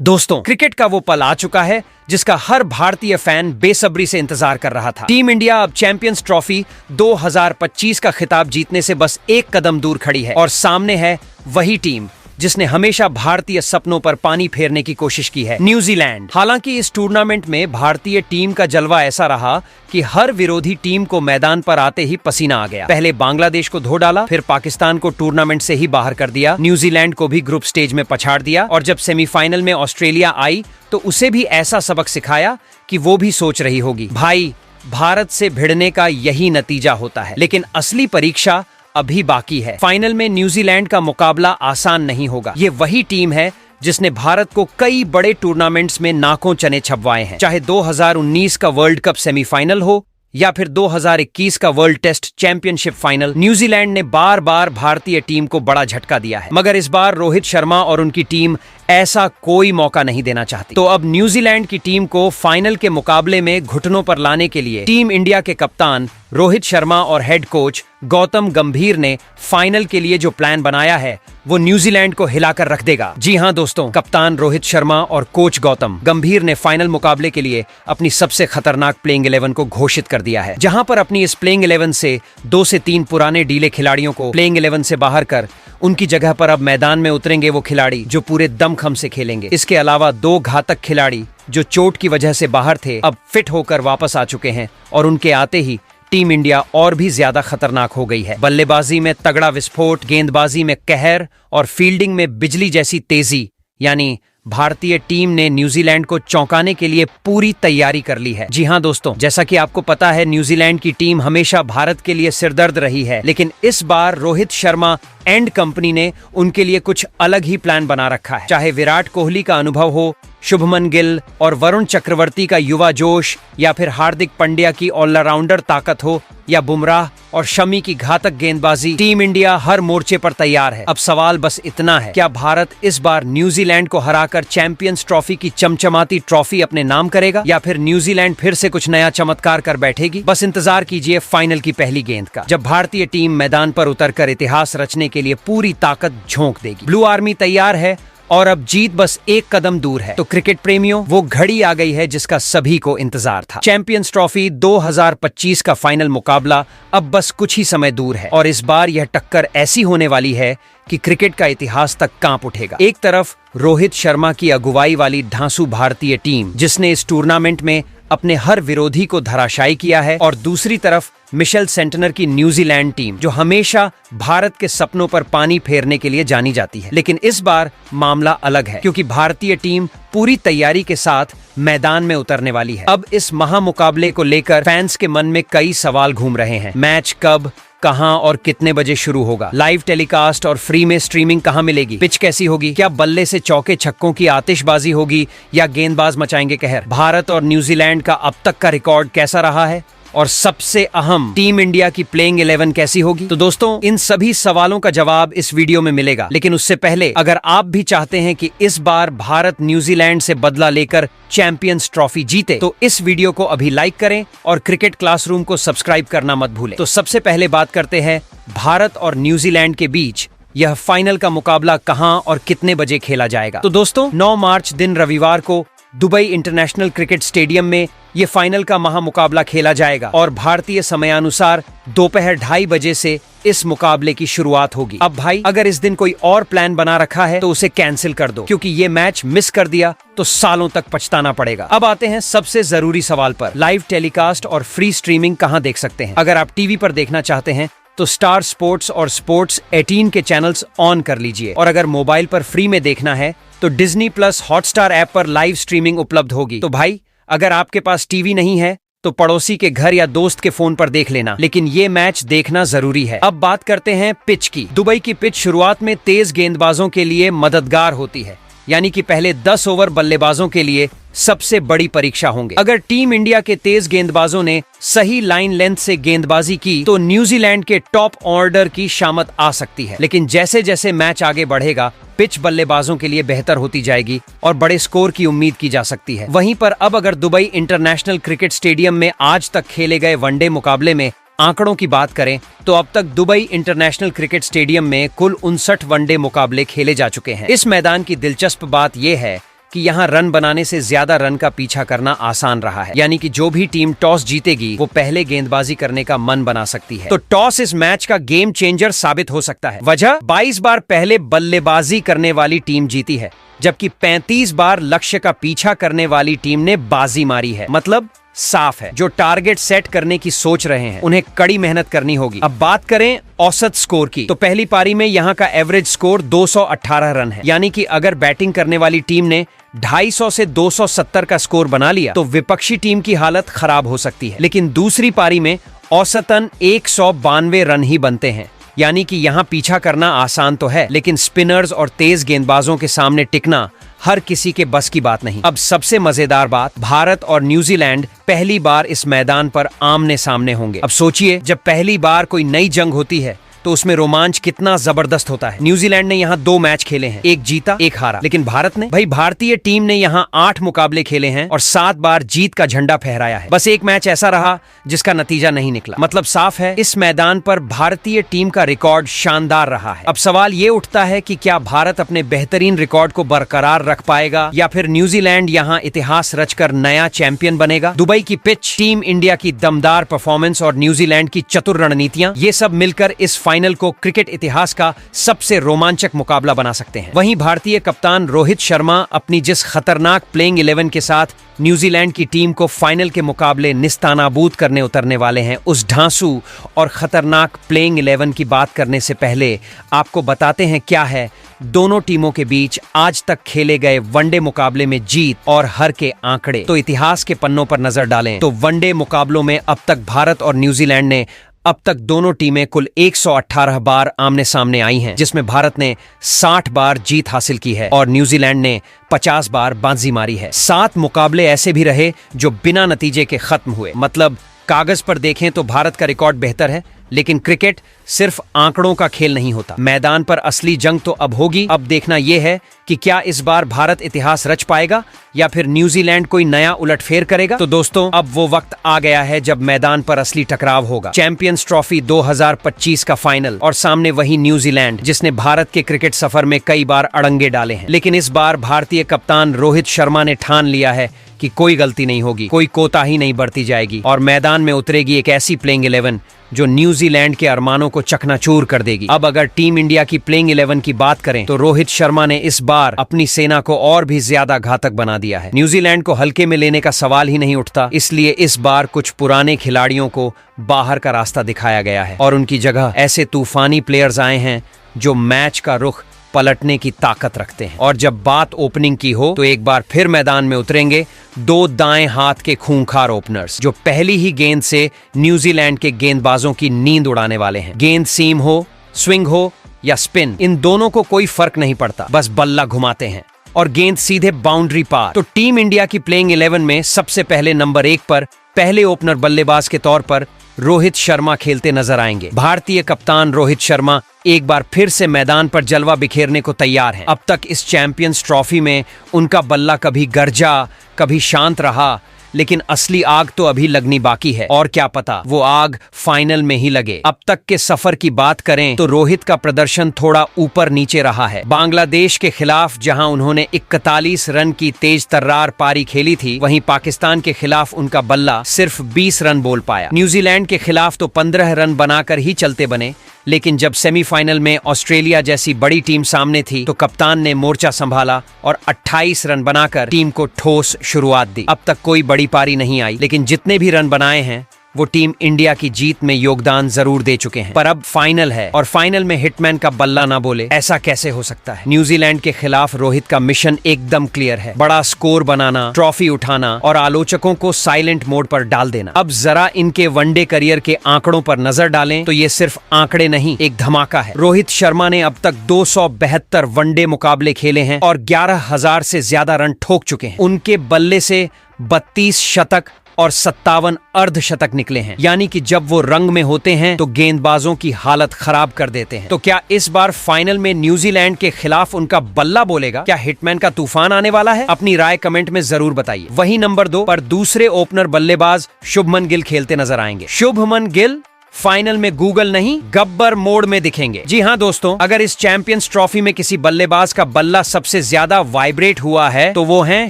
दोस्तों, क्रिकेट का वो पल आ चुका है जिसका हर भारतीय फैन बेसब्री से इंतजार कर रहा था। टीम इंडिया अब चैंपियंस ट्रॉफी 2025 का खिताब जीतने से बस एक कदम दूर खड़ी है और सामने है वही टीम जिसने हमेशा भारतीय सपनों पर पानी फेरने की कोशिश की है, न्यूजीलैंड। हालांकि इस टूर्नामेंट में भारतीय टीम का जलवा ऐसा रहा कि हर विरोधी टीम को मैदान पर आते ही पसीना आ गया। पहले बांग्लादेश को धो डाला, फिर पाकिस्तान को टूर्नामेंट से ही बाहर कर दिया, न्यूजीलैंड को भी ग्रुप स्टेज में पछाड़ दिया और जब सेमीफाइनल में ऑस्ट्रेलिया आई तो उसे भी ऐसा सबक सिखाया कि वो भी सोच रही होगी, भाई भारत से भिड़ने का यही नतीजा होता है। लेकिन असली परीक्षा अभी बाकी है। फाइनल में न्यूजीलैंड का मुकाबला आसान नहीं होगा। ये वही टीम है जिसने भारत को कई बड़े टूर्नामेंट्स में नाकों चने छपवाए हैं, चाहे 2019 का वर्ल्ड कप सेमीफाइनल हो या फिर 2021 का world test championship final. New Zealand ने बार बार भारतीय टीम को बड़ा झटका दिया है, मगर इस बार रोहित शर्मा और उनकी टीम ऐसा कोई मौका नहीं देना चाहती। तो अब न्यूजीलैंड की टीम को फाइनल के मुकाबले में घुटनों पर लाने के लिए टीम इंडिया के कप्तान रोहित शर्मा और हेड कोच गौतम गंभीर ने फाइनल के लिए जो प्लान बनाया है वो न्यूजीलैंड को हिलाकर रख देगा। जी हां दोस्तों, कप्तान रोहित शर्मा और कोच गौतम गंभीर ने फाइनल मुकाबले के लिए अपनी सबसे खतरनाक प्लेइंग 11 को घोषित कर दिया है, जहां पर अपनी इस प्लेइंग 11 से 2 से 3 पुराने डीले खिलाड़ियों को प्लेइंग 11 से बाहर कर उनकी जगह पर अब मैदान में उतरेंगे वो खिलाड़ी जो पूरे दमखम से खेलेंगे। इसके अलावा 2 घातक खिलाड़ी जो चोट की वजह से बाहर थे अब फिट होकर वापस आ चुके हैं और उनके आते ही टीम इंडिया और भी ज्यादा खतरनाक हो गई है। बल्लेबाजी में तगड़ा विस्फोट, गेंदबाजी में कहर और फील्डिंग में बिजली जैसी तेजी, यानी भारतीय टीम ने न्यूजीलैंड को चौंकाने के लिए पूरी तैयारी कर ली है। जी हां दोस्तों, जैसा कि आपको पता है न्यूजीलैंड की टीम हमेशा भारत के लिए सिरदर्द रही है, लेकिन इस बार रोहित शर्मा एंड कंपनी ने उनके लिए कुछ अलग ही प्लान बना रखा है। चाहे विराट कोहली का अनुभव हो, शुभमन गिल और वरुण चक्रवर्ती का युवा जोश, या फिर हार्दिक पांड्या की ऑलराउंडर ताकत हो, या बुमराह और शमी की घातक गेंदबाजी, टीम इंडिया हर मोर्चे पर तैयार है। अब सवाल बस इतना है, क्या भारत इस बार न्यूजीलैंड को हराकर चैंपियंस ट्रॉफी की चमचमाती ट्रॉफी अपने नाम करेगा, या फिर न्यूजीलैंड फिर से कुछ नया चमत्कार कर बैठेगी? बस इंतजार कीजिए फाइनल की पहली गेंद का, जब भारतीय टीम मैदान पर उतरकर इतिहास रचने के लिए पूरी ताकत झोंक देगी। ब्लू आर्मी तैयार है और अब जीत बस एक कदम दूर है। तो क्रिकेट प्रेमियों, वो घड़ी आ गई है जिसका सभी को इंतजार था। चैंपियंस ट्रॉफी 2025 का फाइनल मुकाबला अब बस कुछ ही समय दूर है और इस बार यह टक्कर ऐसी होने वाली है कि क्रिकेट का इतिहास तक कांप उठेगा। एक तरफ रोहित शर्मा की अगुवाई वाली धांसू भारतीय टीम जिसने इस टूर्नामेंट में अपने हर विरोधी को धराशायी किया है, और दूसरी तरफ मिशेल सेंटनर की न्यूजीलैंड टीम जो हमेशा भारत के सपनों पर पानी फेरने के लिए जानी जाती है। लेकिन इस बार मामला अलग है, क्योंकि भारतीय टीम पूरी तैयारी के साथ मैदान में उतरने वाली है। अब इस महामुकाबले को लेकर फैंस के मन में कई सवाल घूम रहे हैं। मैच कब, कहां और कितने बजे शुरू होगा? लाइव टेलीकास्ट और फ्री में स्ट्रीमिंग कहां मिलेगी? पिच कैसी होगी? क्या बल्ले से चौके छक्कों की आतिशबाजी होगी या गेंदबाज मचाएंगे कहर? भारत और न्यूजीलैंड का अब तक का रिकॉर्ड कैसा रहा है? और सबसे अहम, टीम इंडिया की प्लेइंग 11 कैसी होगी? तो दोस्तों, इन सभी सवालों का जवाब इस वीडियो में मिलेगा, लेकिन उससे पहले अगर आप भी चाहते हैं कि इस बार भारत न्यूजीलैंड से बदला लेकर चैंपियंस ट्रॉफी जीते, तो इस वीडियो को अभी लाइक करें और क्रिकेट क्लासरूम को सब्सक्राइब करना मत भूलें। तो सबसे पहले बात करते हैं भारत और न्यूजीलैंड के बीच यह फाइनल का मुकाबला कहां और कितने बजे खेला जाएगा। तो दोस्तों, 9 मार्च दिन रविवार को दुबई इंटरनेशनल क्रिकेट स्टेडियम में ये फाइनल का महामुकाबला खेला जाएगा और भारतीय समयानुसार दोपहर 2:30 बजे से इस मुकाबले की शुरुआत होगी। अब भाई, अगर इस दिन कोई और प्लान बना रखा है तो उसे कैंसिल कर दो, क्योंकि ये मैच मिस कर दिया तो सालों तक पछताना पड़ेगा। अब आते हैं सबसे जरूरी सवाल पर, लाइव टेलीकास्ट और फ्री स्ट्रीमिंग कहां देख सकते हैं? अगर आप टीवी पर देखना चाहते हैं तो स्टार स्पोर्ट्स और स्पोर्ट्स 18 के चैनल्स ऑन कर लीजिए, और अगर मोबाइल पर फ्री में देखना है तो डिज्नी प्लस हॉटस्टार ऐप पर लाइव स्ट्रीमिंग उपलब्ध होगी। तो भाई, अगर आपके पास टीवी नहीं है तो पड़ोसी के घर या दोस्त के फोन पर देख लेना, लेकिन ये मैच देखना जरूरी है। अब बात करते हैं पिच की। दुबई की पिच शुरुआत में तेज गेंदबाजों के लिए मददगार होती है, यानी कि पहले 10 ओवर बल्लेबाजों के लिए सबसे बड़ी परीक्षा होंगे। अगर टीम इंडिया के तेज गेंदबाजों ने सही लाइन लेंथ से गेंदबाजी की तो न्यूजीलैंड के टॉप ऑर्डर की शामत आ सकती है, लेकिन जैसे जैसे मैच आगे बढ़ेगा पिच बल्लेबाजों के लिए बेहतर होती जाएगी और बड़े स्कोर की उम्मीद की जा सकती है। वहीं पर अब अगर दुबई इंटरनेशनल क्रिकेट स्टेडियम में आज तक खेले गए वनडे मुकाबले में आंकड़ों की बात करें तो अब तक दुबई इंटरनेशनल क्रिकेट स्टेडियम में कुल 59 वनडे मुकाबले खेले जा चुके हैं। इस मैदान की दिलचस्प बात यह है कि यहाँ रन बनाने से ज्यादा रन का पीछा करना आसान रहा है, यानी कि जो भी टीम टॉस जीतेगी वो पहले गेंदबाजी करने का मन बना सकती है। तो टॉस इस मैच का गेम चेंजर साबित हो सकता है। वजह 22 बार पहले बल्लेबाजी करने वाली टीम जीती है, जबकि 35 बार लक्ष्य का पीछा करने वाली टीम ने बाजी मारी है। मतलब साफ है, जो टारगेट सेट करने की सोच रहे हैं उन्हें कड़ी मेहनत करनी होगी। अब बात करें औसत स्कोर की, तो पहली पारी में यहाँ का एवरेज स्कोर 218 रन है, यानी कि अगर बैटिंग करने वाली टीम ने 250 से 270 का स्कोर बना लिया तो विपक्षी टीम की हालत खराब हो सकती है। लेकिन दूसरी पारी में औसतन 192 रन ही बनते हैं, यानी कि यहाँ पीछा करना आसान तो है, लेकिन स्पिनर्स और तेज गेंदबाजों के सामने टिकना हर किसी के बस की बात नहीं। अब सबसे मजेदार बात, भारत और न्यूजीलैंड पहली बार इस मैदान पर आमने सामने होंगे। अब सोचिए, जब पहली बार कोई नई जंग होती है तो उसमें रोमांच कितना जबरदस्त होता है। न्यूजीलैंड ने यहाँ 2 मैच खेले हैं, एक जीता एक हारा, लेकिन भारत ने, भाई भारतीय टीम ने यहाँ 8 मुकाबले खेले हैं और 7 बार जीत का झंडा फहराया है। बस एक मैच ऐसा रहा जिसका नतीजा नहीं निकला। मतलब साफ है, इस मैदान पर भारतीय टीम का रिकॉर्ड शानदार रहा है। अब सवाल ये उठता है कि क्या भारत अपने बेहतरीन रिकॉर्ड को बरकरार रख पाएगा या फिर न्यूजीलैंड यहाँ इतिहास रचकर नया चैंपियन बनेगा। दुबई की पिच, टीम इंडिया की दमदार परफॉर्मेंस और न्यूजीलैंड की चतुर रणनीतियां, ये सब मिलकर इस फाइनल को क्रिकेट इतिहास का सबसे रोमांचक मुकाबला बना सकते हैं। वहीं भारतीय कप्तान रोहित शर्मा अपनी जिस खतरनाक प्लेइंग 11 के साथ न्यूजीलैंड की टीम को फाइनल के मुकाबले निस्तानाबूद करने उतरने वाले हैं, उस ढांसू और खतरनाक प्लेइंग 11 की बात करने से पहले आपको बताते हैं क्या है दोनों टीमों के बीच आज तक खेले गए वनडे मुकाबले में जीत और हार के आंकड़े। तो इतिहास के पन्नों पर नजर डालें तो वनडे मुकाबलों में अब तक भारत और न्यूजीलैंड ने अब तक दोनों टीमें कुल 118 बार आमने सामने आई हैं, जिसमें भारत ने 60 बार जीत हासिल की है और न्यूजीलैंड ने 50 बार बाजी मारी है। 7 मुकाबले ऐसे भी रहे जो बिना नतीजे के खत्म हुए। मतलब कागज पर देखें तो भारत का रिकॉर्ड बेहतर है, लेकिन क्रिकेट सिर्फ आंकड़ों का खेल नहीं होता। मैदान पर असली जंग तो अब होगी। अब देखना यह है कि क्या इस बार भारत इतिहास रच पाएगा या फिर न्यूजीलैंड कोई नया उलटफेर करेगा। तो दोस्तों, अब वो वक्त आ गया है जब मैदान पर असली टकराव होगा। चैंपियंस ट्रॉफी 2025 का फाइनल और सामने वही न्यूजीलैंड जिसने भारत के क्रिकेट सफर में कई बार अड़ंगे डाले हैं। लेकिन इस बार भारतीय कप्तान रोहित शर्मा ने ठान लिया है कि कोई गलती नहीं होगी, कोई कोताही नहीं बरती जाएगी और मैदान में उतरेगी एक ऐसी प्लेइंग 11 जो न्यूजीलैंड के अरमानों को चकनाचूर कर देगी। अब अगर टीम इंडिया की प्लेइंग 11 की बात करें तो रोहित शर्मा ने इस बार अपनी सेना को और भी ज्यादा घातक बना दिया है। न्यूजीलैंड को हल्के में लेने का सवाल ही नहीं उठता, इसलिए इस बार कुछ पुराने खिलाड़ियों को बाहर का रास्ता दिखाया गया है और उनकी जगह ऐसे तूफानी प्लेयर्स आए हैं जो मैच का रुख पलटने की ताकत रखते हैं। और जब बात ओपनिंग की हो तो एक बार फिर मैदान में उतरेंगे 2 दाएं हाथ के खूंखार ओपनर्स जो पहली ही गेंद से न्यूजीलैंड के गेंदबाजों की नींद उड़ाने वाले हैं। गेंद सीम हो, स्विंग हो या स्पिन, इन दोनों को कोई फर्क नहीं पड़ता, बस बल्ला घुमाते हैं और गेंद सीधे बाउंड्री पार। तो टीम इंडिया की प्लेइंग 11 में सबसे पहले नंबर 1 पर पहले ओपनर बल्लेबाज के तौर पर रोहित शर्मा खेलते नजर आएंगे। भारतीय कप्तान रोहित शर्मा एक बार फिर से मैदान पर जलवा बिखेरने को तैयार हैं। अब तक इस चैंपियंस ट्रॉफी में उनका बल्ला कभी गरजा, कभी शांत रहा, लेकिन असली आग तो अभी लगनी बाकी है और क्या पता वो आग फाइनल में ही लगे। अब तक के सफर की बात करें तो रोहित का प्रदर्शन थोड़ा ऊपर नीचे रहा है। बांग्लादेश के खिलाफ जहां उन्होंने 41 रन की तेज तर्रार पारी खेली थी, वहीं पाकिस्तान के खिलाफ उनका बल्ला सिर्फ 20 रन बोल पाया। न्यूजीलैंड के खिलाफ तो 15 रन बनाकर ही चलते बने, लेकिन जब सेमीफाइनल में ऑस्ट्रेलिया जैसी बड़ी टीम सामने थी तो कप्तान ने मोर्चा संभाला और 28 रन बनाकर टीम को ठोस शुरुआत दी। अब तक कोई बड़ी पारी नहीं आई, लेकिन जितने भी रन बनाए हैं वो टीम इंडिया की जीत में योगदान जरूर दे चुके हैं। पर अब फाइनल है और फाइनल में हिटमैन का बल्ला ना बोले, ऐसा कैसे हो सकता है। न्यूजीलैंड के खिलाफ रोहित का मिशन एकदम क्लियर है, बड़ा स्कोर बनाना, ट्रॉफी उठाना और आलोचकों को साइलेंट मोड पर डाल देना। अब जरा इनके वनडे करियर के आंकड़ों पर नजर डालें तो ये सिर्फ आंकड़े नहीं, एक धमाका है। रोहित शर्मा ने अब तक 272 वनडे मुकाबले खेले हैं और 11,000 से ज्यादा रन ठोक चुके हैं। उनके बल्ले से 32 शतक और 57 अर्धशतक निकले हैं, यानी कि जब वो रंग में होते हैं तो गेंदबाजों की हालत खराब कर देते हैं। तो क्या इस बार फाइनल में न्यूजीलैंड के खिलाफ उनका बल्ला बोलेगा? क्या हिटमैन का तूफान आने वाला है? अपनी राय कमेंट में जरूर बताइए। वहीं नंबर 2 पर दूसरे ओपनर बल्लेबाज शुभमन गिल खेलते नजर आएंगे। शुभमन गिल फाइनल में गूगल नहीं गब्बर मोड में दिखेंगे। जी हाँ दोस्तों, अगर इस चैंपियंस ट्रॉफी में किसी बल्लेबाज का बल्ला सबसे ज्यादा वाइब्रेट हुआ है तो वो है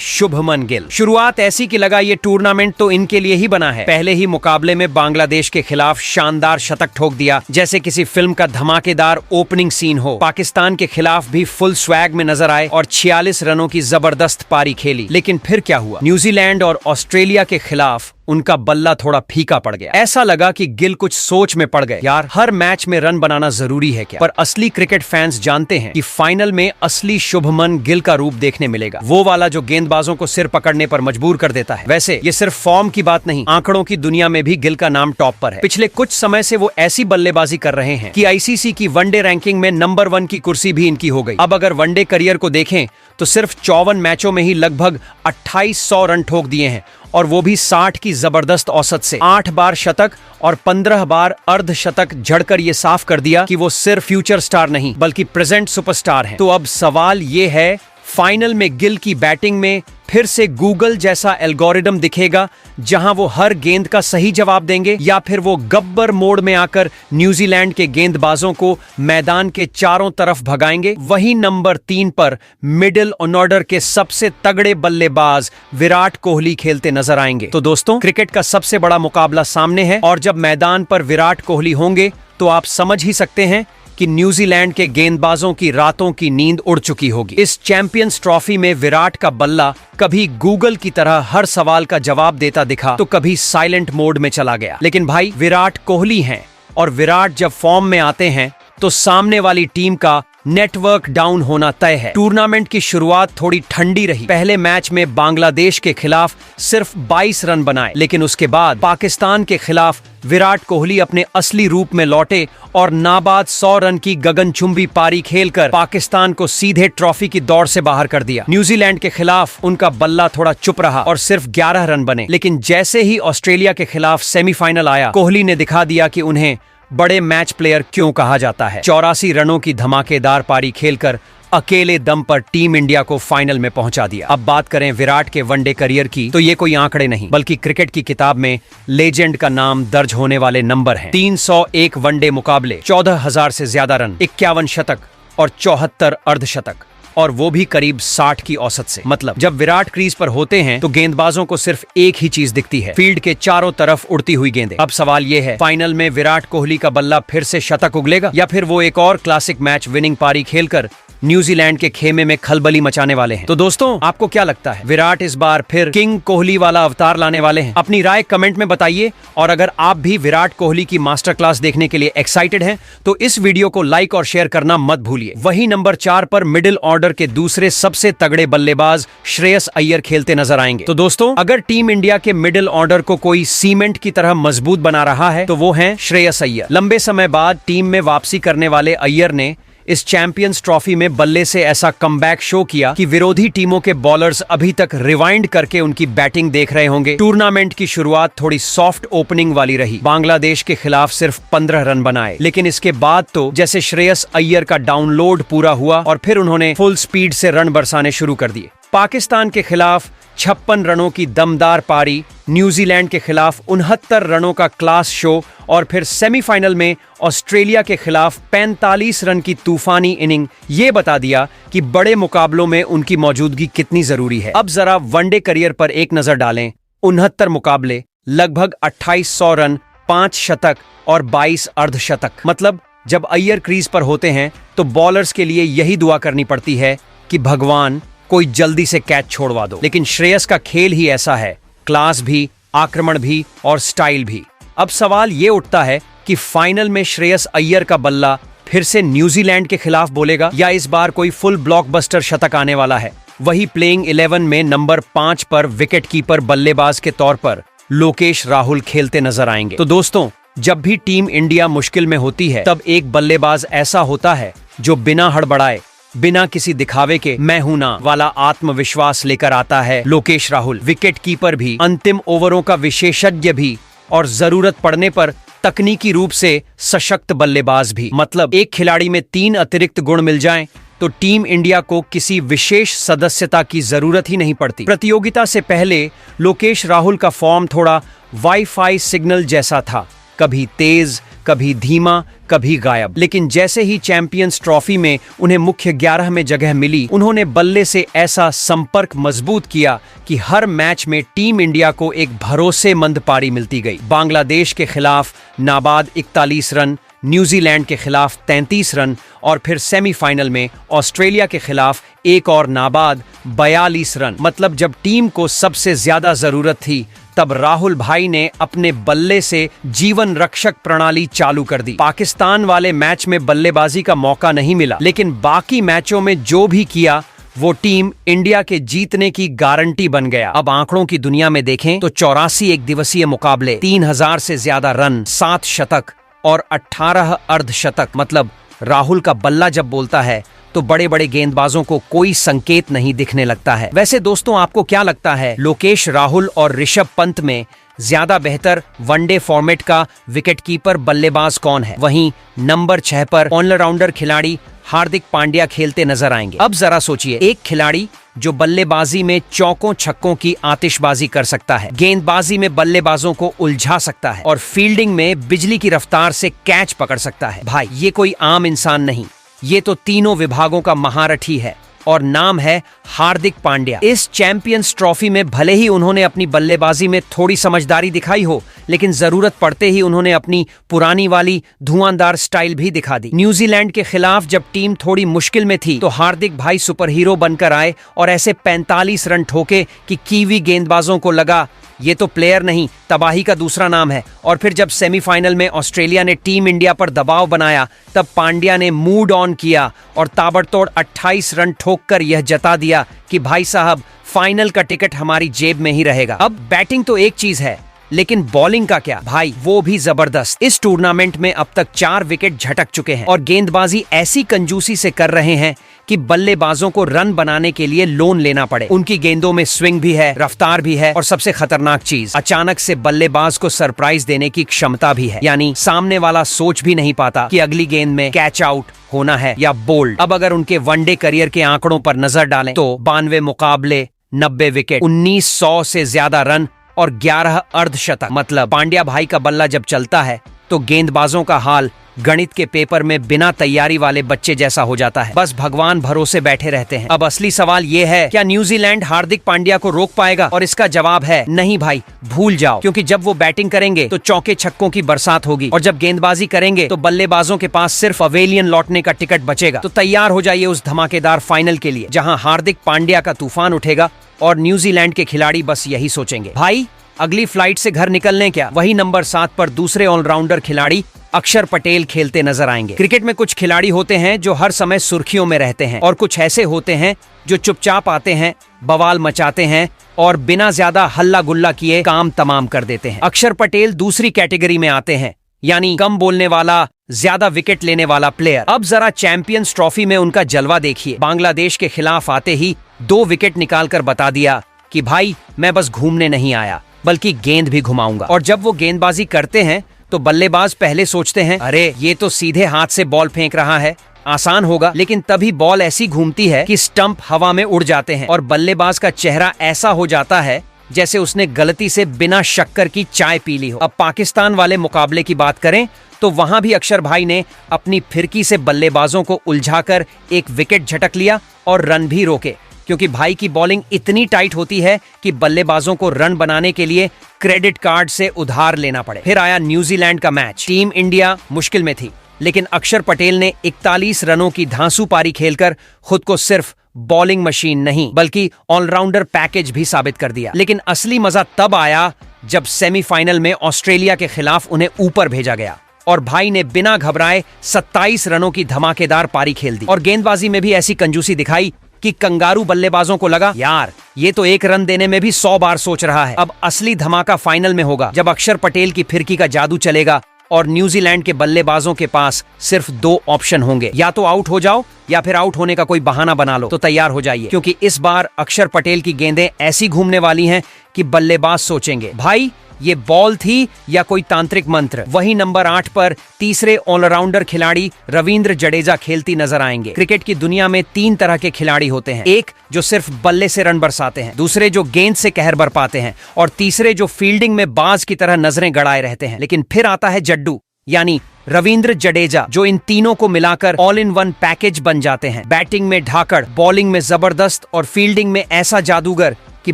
शुभमन गिल। शुरुआत ऐसी की लगा ये टूर्नामेंट तो इनके लिए ही बना है। पहले ही मुकाबले में बांग्लादेश के खिलाफ शानदार शतक ठोक दिया, जैसे किसी फिल्म का धमाकेदार ओपनिंग सीन हो। पाकिस्तान के खिलाफ भी फुल स्वैग में नजर आए और 46 रनों की जबरदस्त पारी खेली। लेकिन फिर क्या हुआ, न्यूजीलैंड और ऑस्ट्रेलिया के खिलाफ उनका बल्ला थोड़ा फीका पड़ गया। ऐसा लगा कि गिल कुछ सोच में पड़ गए। यार, हर मैच में रन बनाना जरूरी है क्या? पर असली क्रिकेट फैंस जानते हैं कि फाइनल में असली शुभमन गिल का रूप देखने मिलेगा, वो वाला जो गेंदबाजों को सिर पकड़ने पर मजबूर कर देता है। वैसे ये सिर्फ फॉर्म की बात नहीं, आंकड़ों की दुनिया में भी गिल का नाम टॉप पर है। पिछले कुछ समय से वो ऐसी बल्लेबाजी कर रहे हैं कि आईसीसी की वनडे रैंकिंग में नंबर 1 की कुर्सी भी इनकी हो गई। अब अगर वनडे करियर को देखें तो सिर्फ 54 मैचों में ही लगभग 2800 रन ठोक दिए हैं, और वो भी 60 की जबरदस्त औसत से। 8 बार शतक और 15 बार अर्धशतक झड़कर ये साफ कर दिया कि वो सिर्फ फ्यूचर स्टार नहीं बल्कि प्रेजेंट सुपरस्टार हैं। तो अब सवाल ये है, फाइनल में गिल की बैटिंग में फिर से गूगल जैसा एल्गोरिदम दिखेगा जहां वो हर गेंद का सही जवाब देंगे, या फिर वो गब्बर मोड में आकर न्यूजीलैंड के गेंदबाजों को मैदान के चारों तरफ भगाएंगे? वही नंबर 3 पर मिडिल ऑर्डर के सबसे तगड़े बल्लेबाज विराट कोहली खेलते नजर आएंगे। तो दोस्तों, क्रिकेट का सबसे बड़ा मुकाबला सामने है, और जब मैदान पर विराट कोहली होंगे तो आप समझ ही सकते हैं कि न्यूजीलैंड के गेंदबाजों की रातों की नींद उड़ चुकी होगी। इस चैंपियंस ट्रॉफी में विराट का बल्ला कभी गूगल की तरह हर सवाल का जवाब देता दिखा तो कभी साइलेंट मोड में चला गया। लेकिन भाई, विराट कोहली हैं, और विराट जब फॉर्म में आते हैं तो सामने वाली टीम का नेटवर्क डाउन होना तय है। टूर्नामेंट की शुरुआत थोड़ी ठंडी रही। पहले मैच में बांग्लादेश के खिलाफ सिर्फ 22 रन बनाए, लेकिन उसके बाद पाकिस्तान के खिलाफ विराट कोहली अपने असली रूप में लौटे और नाबाद 100 रन की गगनचुंबी पारी खेलकर पाकिस्तान को सीधे ट्रॉफी की दौड़ से बाहर कर दिया। न्यूजीलैंड के खिलाफ उनका बल्ला थोड़ा चुप रहा और सिर्फ 11 रन बने, लेकिन जैसे ही ऑस्ट्रेलिया के खिलाफ सेमीफाइनल आया, कोहली ने दिखा दिया कि उन्हें बड़े मैच प्लेयर क्यों कहा जाता है। 84 रनों की धमाकेदार पारी खेलकर अकेले दम पर टीम इंडिया को फाइनल में पहुंचा दिया। अब बात करें विराट के वनडे करियर की, तो ये कोई आंकड़े नहीं बल्कि क्रिकेट की किताब में लेजेंड का नाम दर्ज होने वाले नंबर हैं। 301 वनडे मुकाबले, 14,000 से ज्यादा रन, 51 शतक और 74 अर्धशतक, और वो भी करीब 60 की औसत से। मतलब जब विराट क्रीज पर होते हैं तो गेंदबाजों को सिर्फ एक ही चीज दिखती है, फील्ड के चारों तरफ उड़ती हुई गेंदें। अब सवाल ये है, फाइनल में विराट कोहली का बल्ला फिर से शतक उगलेगा, या फिर वो एक और क्लासिक मैच विनिंग पारी खेलकर न्यूजीलैंड के खेमे में खलबली मचाने वाले हैं? तो दोस्तों, आपको क्या लगता है, विराट इस बार फिर किंग कोहली वाला अवतार लाने वाले हैं? अपनी राय कमेंट में बताइए, और अगर आप भी विराट कोहली की मास्टर क्लास देखने के लिए एक्साइटेड हैं तो इस वीडियो को लाइक और शेयर करना मत भूलिए। वही नंबर 4 पर मिडिल ऑर्डर के दूसरे सबसे तगड़े बल्लेबाज श्रेयस अय्यर खेलते नजर आएंगे। तो दोस्तों, अगर टीम इंडिया के मिडिल ऑर्डर को कोई सीमेंट की तरह मजबूत बना रहा है तो वो है श्रेयस अय्यर। लंबे समय बाद टीम में वापसी करने वाले अय्यर ने इस चैंपियंस ट्रॉफी में बल्ले से ऐसा कमबैक शो किया कि विरोधी टीमों के बॉलर्स अभी तक रिवाइंड करके उनकी बैटिंग देख रहे होंगे। टूर्नामेंट की शुरुआत थोड़ी सॉफ्ट ओपनिंग वाली रही। बांग्लादेश के खिलाफ सिर्फ 15 रन बनाए, लेकिन इसके बाद तो जैसे श्रेयस अय्यर का डाउनलोड पूरा हुआ और फिर उन्होंने फुल स्पीड से रन बरसाने शुरू कर दिए। पाकिस्तान के खिलाफ 56 रनों की दमदार पारी, न्यूजीलैंड के खिलाफ 69 रनों का क्लास शो, और फिर सेमीफाइनल में ऑस्ट्रेलिया के खिलाफ 45 रन की तूफानी इनिंग, ये बता दिया कि बड़े मुकाबलों में उनकी मौजूदगी कितनी जरूरी है। अब जरा वनडे करियर पर एक नजर डालें। 69 मुकाबले, लगभग 2800 रन, 5 शतक और 22 अर्धशतक। मतलब जब अय्यर क्रीज पर होते हैं तो बॉलर्स के लिए यही दुआ करनी पड़ती है कि भगवान कोई जल्दी से कैच छोड़वा दो। लेकिन श्रेयस का खेल ही ऐसा है, क्लास भी, आक्रमण भी और स्टाइल भी। अब सवाल ये उठता है कि फाइनल में श्रेयस अय्यर का बल्ला फिर से न्यूजीलैंड के खिलाफ बोलेगा, या इस बार कोई फुल ब्लॉकबस्टर शतक आने वाला है। वही प्लेइंग 11 में नंबर 5 पर विकेट कीपर बल्लेबाज के तौर पर लोकेश राहुल खेलते नजर आएंगे। तो दोस्तों, जब भी टीम इंडिया मुश्किल में होती है तब एक बल्लेबाज ऐसा होता है जो बिना हड़बड़ाए, बिना किसी दिखावे के मैं हूं ना वाला आत्मविश्वास लेकर आता है लोकेश राहुल। विकेट कीपर भी, अंतिम ओवरों का विशेषज्ञ भी, और जरूरत पड़ने पर तकनीकी रूप से सशक्त बल्लेबाज भी। मतलब एक खिलाड़ी में 3 अतिरिक्त गुण मिल जाएं तो टीम इंडिया को किसी विशेष सदस्यता की जरूरत ही नहीं पड़ती। प्रतियोगिता से पहले लोकेश राहुल का फॉर्म थोड़ा वाईफाई सिग्नल जैसा था, कभी तेज, कभी धीमा, कभी गायब। लेकिन जैसे ही चैंपियंस ट्रॉफी में उन्हें मुख्य 11 में जगह मिली, उन्होंने बल्ले से ऐसा संपर्क मजबूत किया कि हर मैच में टीम इंडिया को एक भरोसेमंद पारी मिलती गई। बांग्लादेश के खिलाफ नाबाद 41 रन, न्यूजीलैंड के खिलाफ 33 रन और फिर सेमीफाइनल में ऑस्ट्रेलिया के खिलाफ एक और नाबाद 42 रन। मतलब जब टीम को सबसे ज्यादा जरूरत थी, तब राहुल भाई ने अपने बल्ले से जीवन रक्षक प्रणाली चालू कर दी। पाकिस्तान वाले मैच में बल्लेबाजी का मौका नहीं मिला, लेकिन बाकी मैचों में जो भी किया वो टीम इंडिया के जीतने की गारंटी बन गया। अब आंकड़ों की दुनिया में देखें तो 84 एक दिवसीय मुकाबले, 3000 से ज्यादा रन, 7 शतक और 18 अर्धशतक। मतलब राहुल का बल्ला जब बोलता है तो बड़े बड़े गेंदबाजों को कोई संकेत नहीं दिखने लगता है। वैसे दोस्तों, आपको क्या लगता है, लोकेश राहुल और ऋषभ पंत में ज्यादा बेहतर वनडे फॉर्मेट का विकेटकीपर बल्लेबाज कौन है? वहीं नंबर 6 पर ऑलराउंडर खिलाड़ी हार्दिक पांड्या खेलते नजर आएंगे। अब जरा सोचिए, एक खिलाड़ी जो बल्लेबाजी में चौकों छक्कों की आतिशबाजी कर सकता है, गेंदबाजी में बल्लेबाजों को उलझा सकता है और फील्डिंग में बिजली की रफ्तार से कैच पकड़ सकता है। भाई, ये कोई आम इंसान नहीं, ये तो तीनों विभागों का महारथी है और नाम है हार्दिक पांड्या। इस चैंपियंस ट्रॉफी में भले ही उन्होंने अपनी बल्लेबाजी में थोड़ी समझदारी दिखाई हो, लेकिन जरूरत पड़ते ही उन्होंने अपनी पुरानी वाली धुआंधार स्टाइल भी दिखा दी। न्यूजीलैंड के खिलाफ जब टीम थोड़ी मुश्किल में थी, तो हार्दिक भाई सुपर हीरो बनकर आए और ऐसे 45 रन ठोके कि कीवी गेंदबाजों को लगा ये तो प्लेयर नहीं, तबाही का दूसरा नाम है। और फिर जब सेमीफाइनल में ऑस्ट्रेलिया ने टीम इंडिया पर दबाव बनाया, तब पांड्या ने मूड ऑन किया और ताबड़तोड़ 28 रन ठोककर यह जता दिया कि भाई साहब, फाइनल का टिकट हमारी जेब में ही रहेगा। अब बैटिंग तो एक चीज है, लेकिन बॉलिंग का क्या भाई, वो भी जबरदस्त। इस टूर्नामेंट में अब तक 4 विकेट झटक चुके हैं और गेंदबाजी ऐसी कंजूसी से कर रहे हैं कि बल्लेबाजों को रन बनाने के लिए लोन लेना पड़े। उनकी गेंदों में स्विंग भी है, रफ्तार भी है और सबसे खतरनाक चीज, अचानक से बल्लेबाज को सरप्राइज देने की क्षमता भी है। यानी सामने वाला सोच भी नहीं पाता कि अगली गेंद में कैच आउट होना है या बोल्ड। अब अगर उनके वनडे करियर के आंकड़ों पर नजर डालें तो 92 मुकाबले, 90 विकेट, 1900 से ज्यादा रन और 11 अर्धशतक। मतलब पांड्या भाई का बल्ला जब चलता है तो गेंदबाजों का हाल गणित के पेपर में बिना तैयारी वाले बच्चे जैसा हो जाता है। बस भगवान भरोसे बैठे रहते हैं। अब असली सवाल ये है, क्या न्यूजीलैंड हार्दिक पांड्या को रोक पाएगा? और इसका जवाब है नहीं भाई, भूल जाओ। क्योंकि जब वो बैटिंग करेंगे तो चौके छक्कों की बरसात होगी और जब गेंदबाजी करेंगे तो बल्लेबाजों के पास सिर्फ अवेलियन लौटने का टिकट बचेगा। तो तैयार हो जाइए उस धमाकेदार फाइनल के लिए, जहाँ हार्दिक पांड्या का तूफान उठेगा और न्यूजीलैंड के खिलाड़ी बस यही सोचेंगे, भाई अगली फ्लाइट से घर निकलने क्या। वही नंबर 7 पर दूसरे ऑलराउंडर खिलाड़ी अक्षर पटेल खेलते नजर आएंगे। क्रिकेट में कुछ खिलाड़ी होते हैं जो हर समय सुर्खियों में रहते हैं और कुछ ऐसे होते हैं जो चुपचाप आते हैं, बवाल मचाते हैं और बिना ज्यादा हल्ला गुल्ला किए काम तमाम कर देते हैं। अक्षर पटेल दूसरी कैटेगरी में आते हैं, यानी कम बोलने वाला, ज्यादा विकेट लेने वाला प्लेयर। अब जरा चैंपियंस ट्रॉफी में उनका जलवा देखिए। बांग्लादेश के खिलाफ आते ही 2 विकेट निकालकर बता दिया कि भाई मैं बस घूमने नहीं आया, बल्कि गेंद भी घुमाऊंगा। और जब वो गेंदबाजी करते हैं तो बल्लेबाज पहले सोचते हैं, अरे ये तो सीधे हाथ से बॉल फेंक रहा है, आसान होगा। लेकिन तभी बॉल ऐसी घूमती है कि स्टंप हवा में उड़ जाते हैं और बल्लेबाज का चेहरा ऐसा हो जाता है जैसे उसने गलती से बिना शक्कर की चाय पी ली हो। अब पाकिस्तान वाले मुकाबले की बात करें तो वहां भी अक्षर भाई ने अपनी फिरकी से बल्लेबाजों को उलझाकर एक विकेट झटक लिया और रन भी रोके, क्योंकि भाई की बॉलिंग इतनी टाइट होती है कि बल्लेबाजों को रन बनाने के लिए क्रेडिट कार्ड से उधार लेना पड़े। फिर आया न्यूजीलैंड का मैच। टीम इंडिया मुश्किल में थी, लेकिन अक्षर पटेल ने 41 रनों की धांसू पारी खेलकर खुद को सिर्फ बॉलिंग मशीन नहीं बल्कि ऑलराउंडर पैकेज भी साबित कर दिया। लेकिन असली मजा तब आया जब सेमीफाइनल में ऑस्ट्रेलिया के खिलाफ उन्हें ऊपर भेजा गया और भाई ने बिना घबराए 27 रनों की धमाकेदार पारी खेल दी। और गेंदबाजी में भी ऐसी कंजूसी दिखाई कि कंगारू बल्लेबाजों को लगा, यार ये तो 1 रन देने में भी 100 बार सोच रहा है। अब असली धमाका फाइनल में होगा, जब अक्षर पटेल की फिरकी का जादू चलेगा और न्यूजीलैंड के बल्लेबाजों के पास सिर्फ 2 ऑप्शन होंगे, या तो आउट हो जाओ या फिर आउट होने का कोई बहाना बना लो। तो तैयार हो जाइए, क्योंकि इस बार अक्षर पटेल की गेंदें ऐसी घूमने वाली हैं कि बल्लेबाज सोचेंगे, भाई ये बॉल थी या कोई तांत्रिक मंत्र। वही नंबर 8 पर तीसरे ऑलराउंडर खिलाड़ी रविंद्र जडेजा खेलती नजर आएंगे। क्रिकेट की दुनिया में 3 तरह के खिलाड़ी होते हैं, एक जो सिर्फ बल्ले से रन बरसाते हैं, दूसरे जो गेंद से कहर बरपाते हैं और तीसरे जो फील्डिंग में बाज की तरह नजरें गड़ाए रहते हैं। लेकिन फिर आता है जड्डू, यानी रविंद्र जडेजा, जो इन तीनों को मिलाकर ऑल इन वन पैकेज बन जाते हैं। बैटिंग में ढाकड़, बॉलिंग में जबरदस्त और फील्डिंग में ऐसा जादूगर कि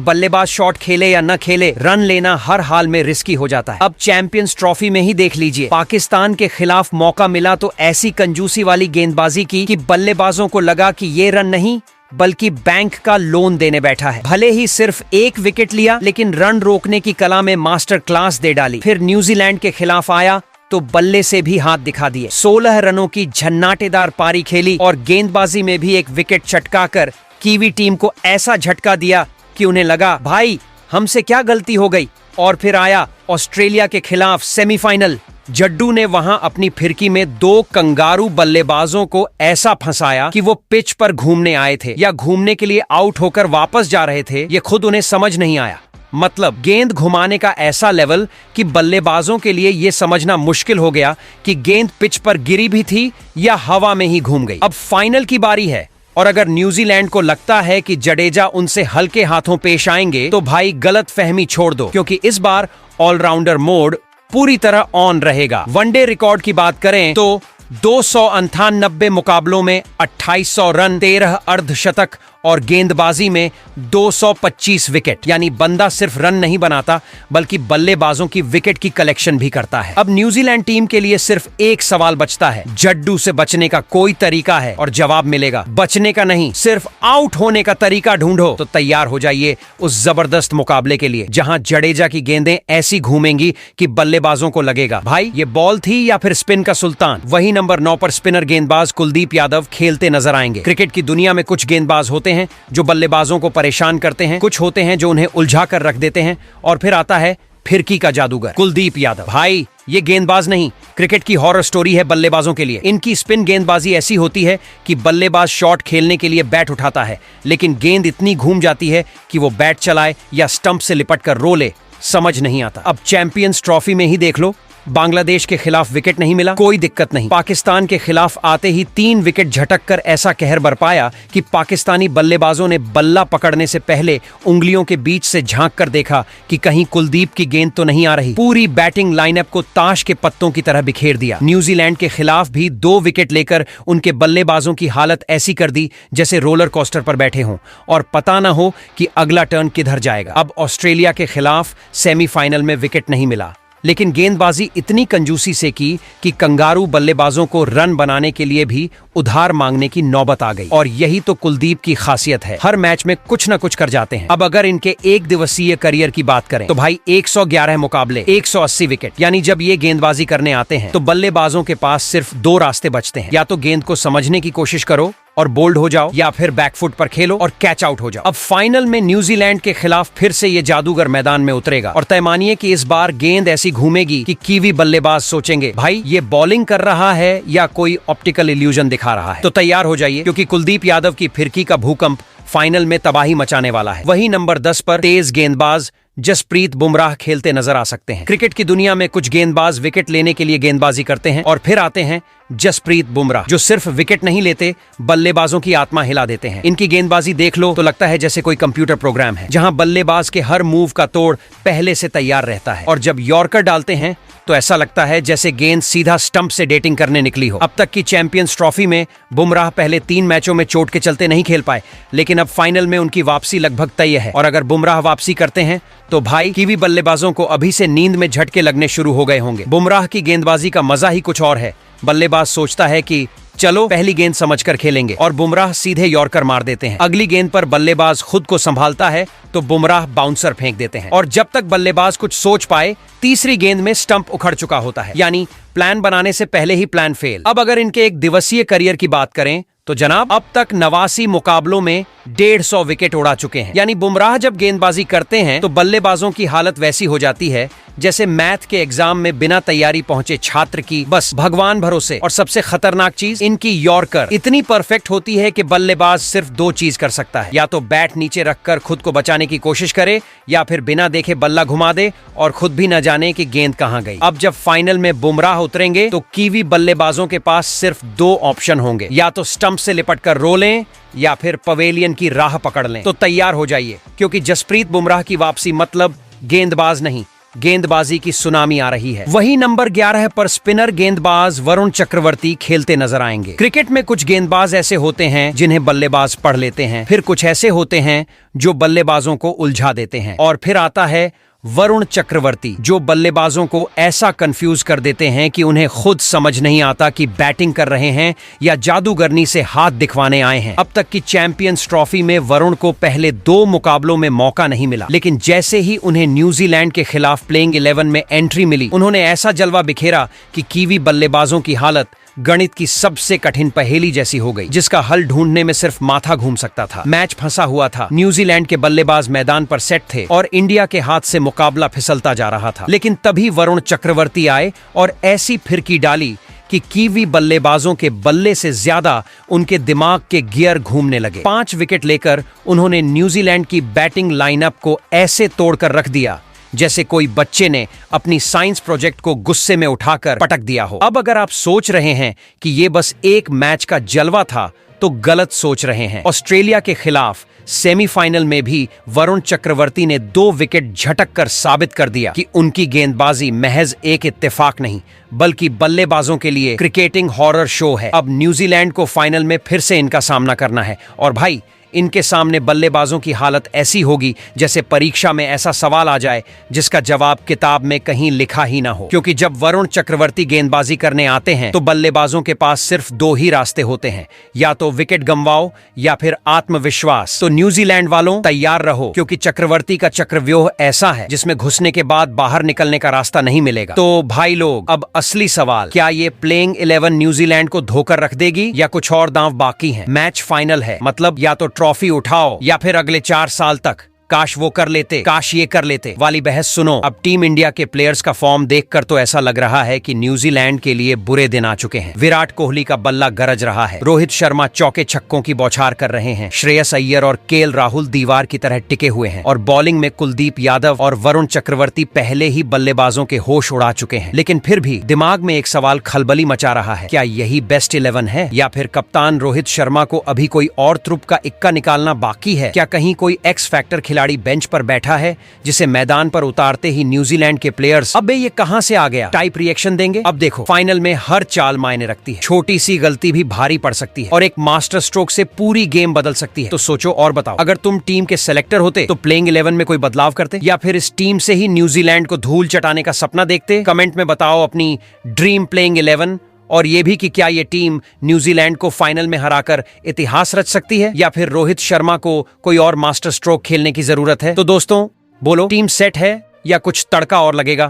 बल्लेबाज शॉट खेले या न खेले, रन लेना हर हाल में रिस्की हो जाता है। अब चैंपियंस ट्रॉफी में ही देख लीजिए, पाकिस्तान के खिलाफ मौका मिला तो ऐसी कंजूसी वाली गेंदबाजी की कि बल्लेबाजों को लगा कि ये रन नहीं बल्कि बैंक का लोन देने बैठा है। भले ही सिर्फ एक विकेट लिया, लेकिन रन रोकने की कला में मास्टर क्लास दे डाली। फिर न्यूजीलैंड के खिलाफ आया तो बल्ले से भी हाथ दिखा दिए। 16 रनों की झन्नाटेदार पारी खेली और गेंदबाजी में भी एक विकेट चटकाकर कीवी टीम को ऐसा झटका दिया कि उन्हें लगा भाई हमसे क्या गलती हो गई। और फिर आया ऑस्ट्रेलिया के खिलाफ सेमीफाइनल। जड्डू ने वहां अपनी फिरकी में 2 कंगारू बल्लेबाजों को ऐसा फंसाया कि वो पिच पर घूमने आए थे या घूमने के लिए आउट होकर वापस जा रहे थे, ये खुद उन्हें समझ नहीं आया। मतलब गेंद घुमाने का ऐसा लेवल कि बल्लेबाजों के लिए यह समझना मुश्किल हो गया कि गेंद पिच पर गिरी भी थी या हवा में ही घूम गई। अब फाइनल की बारी है और अगर न्यूजीलैंड को लगता है कि जडेजा उनसे हल्के हाथों पेश आएंगे तो भाई गलत फहमी छोड़ दो, क्योंकि इस बार ऑलराउंडर मोड पूरी तरह ऑन रहेगा। वनडे रिकॉर्ड की बात करें तो 298 मुकाबलों में 2800 रन, 13 अर्धशतक और गेंदबाजी में 225 विकेट। यानी बंदा सिर्फ रन नहीं बनाता बल्कि बल्लेबाजों की विकेट की कलेक्शन भी करता है। अब न्यूजीलैंड टीम के लिए सिर्फ एक सवाल बचता है, जड्डू से बचने का कोई तरीका है? और जवाब मिलेगा, बचने का नहीं, सिर्फ आउट होने का तरीका ढूंढो। तो तैयार हो जाइए उस जबरदस्त मुकाबले के लिए जहां जडेजा की गेंदें ऐसी घूमेंगी कि बल्लेबाजों को लगेगा भाई ये बॉल थी या फिर स्पिन का सुल्तान। वही नंबर 9 पर स्पिनर गेंदबाज कुलदीप यादव खेलते नजर आएंगे। क्रिकेट की दुनिया में कुछ गेंदबाज होते हैं जो बल्लेबाजों को परेशान करते हैं, कुछ होते हैं जो उन्हें उलझा कर रख देते हैं, और फिर आता है फिरकी का जादूगर कुलदीप यादव। भाई ये गेंदबाज नहीं, क्रिकेट की हॉरर स्टोरी है बल्लेबाजों के लिए। इनकी स्पिन गेंदबाजी ऐसी होती है कि बल्लेबाज शॉट खेलने के लिए बैट उठाता है, लेकिन गेंद इतनी घूम जाती है कि वो बैट चलाए या स्टंप से लिपट कर रो ले, समझ नहीं आता। अब चैंपियंस ट्रॉफी में ही देख लो, बांग्लादेश के खिलाफ विकेट नहीं मिला, कोई दिक्कत नहीं। पाकिस्तान के खिलाफ आते ही 3 विकेट झटक कर ऐसा कहर बरपाया कि पाकिस्तानी बल्लेबाजों ने बल्ला पकड़ने से पहले उंगलियों के बीच से झांक कर देखा कि कहीं कुलदीप की गेंद तो नहीं आ रही। पूरी बैटिंग लाइनअप को ताश के पत्तों की तरह बिखेर दिया। न्यूजीलैंड के खिलाफ भी 2 विकेट लेकर उनके बल्लेबाजों की हालत ऐसी कर दी जैसे रोलर कोस्टर पर बैठे हों और पता न हो कि अगला टर्न किधर जाएगा। अब ऑस्ट्रेलिया के खिलाफ सेमीफाइनल में विकेट नहीं मिला, लेकिन गेंदबाजी इतनी कंजूसी से की कि कंगारू बल्लेबाजों को रन बनाने के लिए भी उधार मांगने की नौबत आ गई। और यही तो कुलदीप की खासियत है, हर मैच में कुछ न कुछ कर जाते हैं। अब अगर इनके एक दिवसीय करियर की बात करें तो भाई 111 मुकाबले, 180 विकेट। यानी जब ये गेंदबाजी करने आते हैं तो बल्लेबाजों के पास सिर्फ 2 रास्ते बचते हैं, या तो गेंद को समझने की कोशिश करो और बोल्ड हो जाओ, या फिर बैकफुट पर खेलो और कैच आउट हो जाओ। अब फाइनल में न्यूजीलैंड के खिलाफ फिर से ये जादूगर मैदान में उतरेगा और तय मानिए कि इस बार गेंद ऐसी घूमेगी कि कीवी बल्लेबाज सोचेंगे भाई ये बॉलिंग कर रहा है या कोई ऑप्टिकल इल्यूजन दिखा रहा है। तो तैयार हो जाइए, क्योंकि कुलदीप यादव की फिरकी का भूकंप फाइनल में तबाही मचाने वाला है। वही नंबर 10 पर तेज गेंदबाज जसप्रीत बुमराह खेलते नजर आ सकते हैं। क्रिकेट की दुनिया में कुछ गेंदबाज विकेट लेने के लिए गेंदबाजी करते हैं और फिर आते हैं जसप्रीत बुमराह, जो सिर्फ विकेट नहीं लेते बल्लेबाजों की आत्मा हिला देते हैं। इनकी गेंदबाजी देख लो तो लगता है जैसे कोई कंप्यूटर प्रोग्राम है, जहां बल्लेबाज के हर मूव का तोड़ पहले से तैयार रहता है। और जब यॉर्कर डालते हैं तो ऐसा लगता है जैसे गेंद सीधा स्टंप से डेटिंग करने निकली हो। अब तक की चैंपियंस ट्रॉफी में बुमराह पहले 3 मैचों में चोट के चलते नहीं खेल पाए, लेकिन अब फाइनल में उनकी वापसी लगभग तय है। और अगर बुमराह वापसी करते हैं तो भाई कीवी बल्लेबाजों को अभी से नींद में झटके लगने शुरू हो गए होंगे। बुमराह की गेंदबाजी का मजा ही कुछ और है। बल्लेबाज सोचता है कि चलो पहली गेंद समझकर खेलेंगे, और बुमराह सीधे यॉर्कर मार देते हैं। अगली गेंद पर बल्लेबाज खुद को संभालता है तो बुमराह बाउंसर फेंक देते हैं, और जब तक बल्लेबाज कुछ सोच पाए तीसरी गेंद में स्टंप उखड़ चुका होता है। यानी प्लान बनाने से पहले ही प्लान फेल। अब अगर इनके एक दिवसीय करियर की बात करें तो जनाब अब तक 89 मुकाबलों में 150 विकेट उड़ा चुके हैं। यानी बुमराह जब गेंदबाजी करते हैं तो बल्लेबाजों की हालत वैसी हो जाती है जैसे मैथ के एग्जाम में बिना तैयारी पहुंचे छात्र की बस भगवान भरोसे। और सबसे खतरनाक चीज, इनकी यॉर्कर इतनी परफेक्ट होती है कि बल्लेबाज सिर्फ 2 चीज कर सकता है, या तो बैट नीचे रखकर खुद को बचाने की कोशिश करे, या फिर बिना देखे बल्ला घुमा दे और खुद भी न जाने कि गेंद कहां गई। अब जब फाइनल में बुमराह उतरेंगे तो कीवी बल्लेबाजों के पास सिर्फ 2 ऑप्शन होंगे, या तो स्टंप से लिपट कर रो लें या फिर पवेलियन की राह पकड़ लें। तो तैयार हो जाइए, क्योंकि जसप्रीत बुमराह की वापसी मतलब गेंदबाज नहीं गेंदबाजी की सुनामी आ रही है। वही नंबर 11 पर स्पिनर गेंदबाज वरुण चक्रवर्ती खेलते नजर आएंगे। क्रिकेट में कुछ गेंदबाज ऐसे होते हैं जिन्हें बल्लेबाज पढ़ लेते हैं, फिर कुछ ऐसे होते हैं जो बल्लेबाजों को उलझा देते हैं, और फिर आता है वरुण चक्रवर्ती जो बल्लेबाजों को ऐसा कंफ्यूज कर देते हैं कि उन्हें खुद समझ नहीं आता कि बैटिंग कर रहे हैं या जादूगरनी से हाथ दिखवाने आए हैं। अब तक की चैंपियंस ट्रॉफी में वरुण को पहले 2 मुकाबलों में मौका नहीं मिला, लेकिन जैसे ही उन्हें न्यूजीलैंड के खिलाफ प्लेइंग 11 में एंट्री मिली, उन्होंने ऐसा जलवा बिखेरा कि कीवी बल्लेबाजों की हालत गणित की सबसे कठिन पहेली जैसी हो गई, जिसका हल ढूंढने में सिर्फ माथा घूम सकता था। मैच फंसा हुआ था, न्यूजीलैंड के बल्लेबाज मैदान पर सेट थे और इंडिया के हाथ से मुकाबला फिसलता जा रहा था। लेकिन तभी वरुण चक्रवर्ती आए और ऐसी फिरकी डाली कि कीवी बल्लेबाजों के बल्ले से ज्यादा उनके दिमाग के गियर घूमने लगे। 5 विकेट लेकर उन्होंने न्यूजीलैंड की बैटिंग लाइनअप को ऐसे तोड़कर रख दिया जैसे कोई बच्चे ने अपनी साइंस प्रोजेक्ट को गुस्से में उठाकर पटक दिया हो। अब अगर आप सोच रहे हैं कि ये बस एक मैच का जलवा था, तो गलत सोच रहे हैं। ऑस्ट्रेलिया के खिलाफ सेमीफाइनल में भी वरुण चक्रवर्ती ने 2 विकेट झटक कर साबित कर दिया कि उनकी गेंदबाजी महज एक इत्तेफाक नहीं, बल्कि बल्लेबाजों के लिए क्रिकेटिंग हॉरर शो है। अब न्यूजीलैंड को फाइनल में फिर से इनका सामना करना है, और भाई इनके सामने बल्लेबाजों की हालत ऐसी होगी जैसे परीक्षा में ऐसा सवाल आ जाए जिसका जवाब किताब में कहीं लिखा ही ना हो। क्योंकि जब वरुण चक्रवर्ती गेंदबाजी करने आते हैं तो बल्लेबाजों के पास सिर्फ 2 ही रास्ते होते हैं, या तो विकेट गंवाओ या फिर आत्मविश्वास। तो न्यूजीलैंड वालों तैयार रहो, क्योंकि चक्रवर्ती का चक्रव्यूह ऐसा है जिसमें घुसने के बाद बाहर निकलने का रास्ता नहीं मिलेगा। तो भाई लोग, अब असली सवाल, क्या ये प्लेइंग 11 न्यूजीलैंड को धोकर रख देगी या कुछ और दांव बाकी हैं? मैच फाइनल है, मतलब या तो ट्रॉफी उठाओ या फिर अगले 4 साल तक काश वो कर लेते, काश ये कर लेते वाली बहस सुनो। अब टीम इंडिया के प्लेयर्स का फॉर्म देखकर तो ऐसा लग रहा है कि न्यूजीलैंड के लिए बुरे दिन आ चुके हैं। विराट कोहली का बल्ला गरज रहा है, रोहित शर्मा चौके छक्कों की बौछार कर रहे हैं, श्रेयस अय्यर और केएल राहुल दीवार की तरह टिके हुए हैं, और बॉलिंग में कुलदीप यादव और वरुण चक्रवर्ती पहले ही बल्लेबाजों के होश उड़ा चुके हैं। लेकिन फिर भी दिमाग में एक सवाल खलबली मचा रहा है, क्या यही बेस्ट 11 है, या फिर कप्तान रोहित शर्मा को अभी कोई और त्रुप का इक्का निकालना बाकी है? क्या कहीं कोई एक्स फैक्टर खिलाड़ी बेंच पर बैठा है जिसे मैदान पर उतारते ही न्यूजीलैंड के प्लेयर्स अबे ये कहां से आ गया टाइप रिएक्शन देंगे? अब देखो, फाइनल में हर चाल मायने रखती है, छोटी सी गलती भी भारी पड़ सकती है और एक मास्टर स्ट्रोक से पूरी गेम बदल सकती है। तो सोचो और बताओ, अगर तुम टीम के सेलेक्टर होते तो प्लेइंग 11 में कोई बदलाव करते, या फिर इस टीम से ही न्यूजीलैंड को धूल चटाने का सपना देखते? कमेंट में बताओ अपनी ड्रीम प्लेइंग 11, और ये भी कि क्या ये टीम न्यूजीलैंड को फाइनल में हराकर इतिहास रच सकती है, या फिर रोहित शर्मा को कोई और मास्टर स्ट्रोक खेलने की जरूरत है? तो दोस्तों बोलो, टीम सेट है या कुछ तड़का और लगेगा?